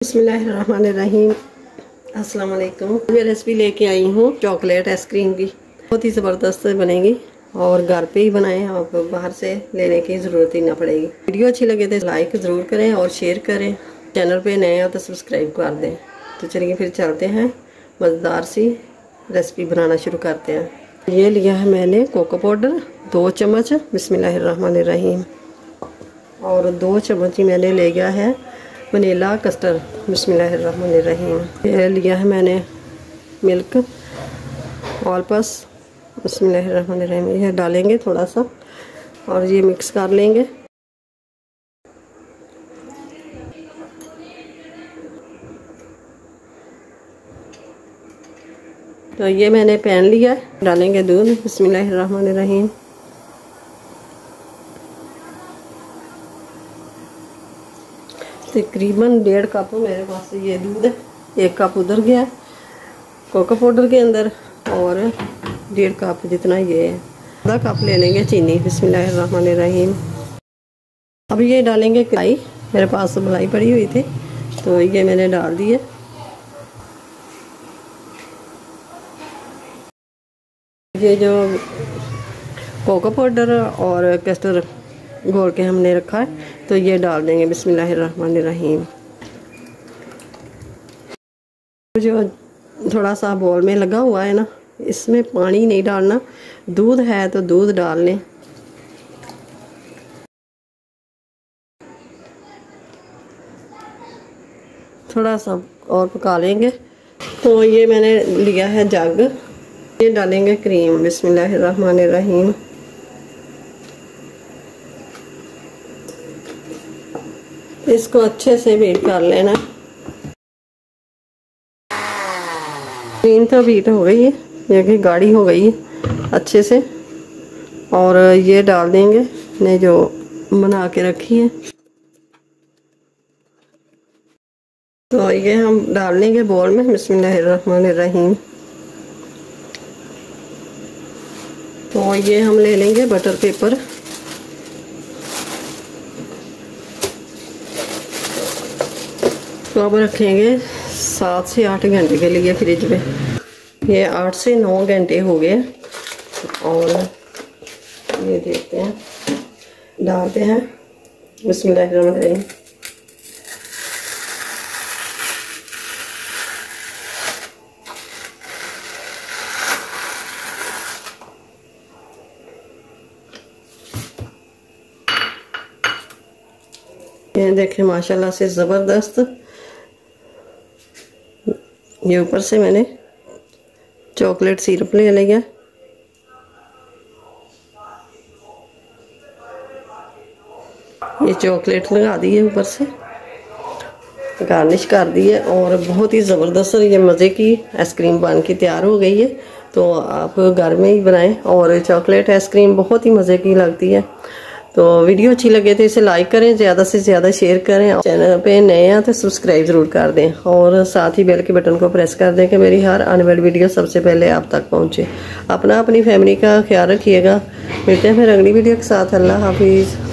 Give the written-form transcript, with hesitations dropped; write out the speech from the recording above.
बिस्मिल्लाहिर्रहमानिर्रहीम। अस्सलाम वालेकुम। मैं रेसिपी लेके आई हूँ चॉकलेट आइसक्रीम की। बहुत ही ज़बरदस्त बनेगी और घर पे ही बनाएं, आप बाहर से लेने की ज़रूरत ही ना पड़ेगी। वीडियो अच्छी लगे तो लाइक ज़रूर करें और शेयर करें। चैनल पे नए हो तो सब्सक्राइब कर दें। तो चलिए फिर चलते हैं, मज़ेदार सी रेसिपी बनाना शुरू करते हैं। ये लिया है मैंने कोको पाउडर 2 चम्मच, बिस्मिल्लाहिर्रहमानिर्रहीम। और 2 चम्मच ही मैंने ले गया है वनीला कस्टर्ड, बिस्मिल्लाहिर्रहमानिर्रहीम। ये लिया है मैंने मिल्क ऑल पस, बिस्मिल्लाहिर्रहमानिर्रहीम। ये डालेंगे थोड़ा सा और ये मिक्स कर लेंगे। तो ये मैंने पैन लिया है, डालेंगे दूध, बिस्मिल्लाहिर्रहमानिर्रहीम। तकरीबन 1.5 कप मेरे पास ये दूध है। 1 कप उधर गया कोको पाउडर के अंदर और 1.5 कप जितना ये है। आधा कप ले लेंगे चीनी, बिस्मिल्लाहिर्रहमानिर्रहीम। अब ये डालेंगे मलाई, मेरे पास मलाई पड़ी हुई थी तो ये मैंने डाल दी है। ये जो कोको पाउडर और कस्टर्ड घोल के हमने रखा है तो ये डाल देंगे, बिस्मिल्लाहिर्रहमानिर्रहीम। जो थोड़ा सा बॉल में लगा हुआ है ना, इसमें पानी नहीं डालना, दूध है तो दूध डाल लें। थोड़ा सा और पका लेंगे। तो ये मैंने लिया है जग, ये डालेंगे क्रीम, बिस्मिल्लाहिर्रहमानिर्रहीम। इसको अच्छे से बीट कर लेना। क्रीम तो बीट हो गई है, ये कि गाढ़ी हो गई है अच्छे से। और ये डाल देंगे ने जो बना के रखी है, तो ये हम डाल लेंगे बोल में, बिस्मिल्लाहिर्रहमानिर्रहीम। तो ये हम ले लेंगे बटर पेपर, तो अब रखेंगे 7 से 8 घंटे के लिए फ्रिज में। ये 8 से 9 घंटे हो गए और ये देखते हैं, डालते हैं, बिस्मिल्लाहिर्रहमानिर्रहीम। ये देखें माशाल्लाह से ज़बरदस्त। ये ऊपर से मैंने चॉकलेट सिरप ले लिया, ये चॉकलेट लगा दी है ऊपर से, गार्निश कर दी है और बहुत ही ज़बरदस्त ये मज़े की आइसक्रीम बन के तैयार हो गई है। तो आप घर में ही बनाएं और चॉकलेट आइसक्रीम बहुत ही मज़े की लगती है। तो वीडियो अच्छी लगे तो इसे लाइक करें, ज़्यादा से ज़्यादा शेयर करें। चैनल पे नए हैं तो सब्सक्राइब ज़रूर कर दें और साथ ही बेल के बटन को प्रेस कर दें कि मेरी हर आने वाली वीडियो सबसे पहले आप तक पहुंचे। अपनी फैमिली का ख्याल रखिएगा। मिलते हैं फिर अगली वीडियो के साथ। अल्लाह हाफिज़।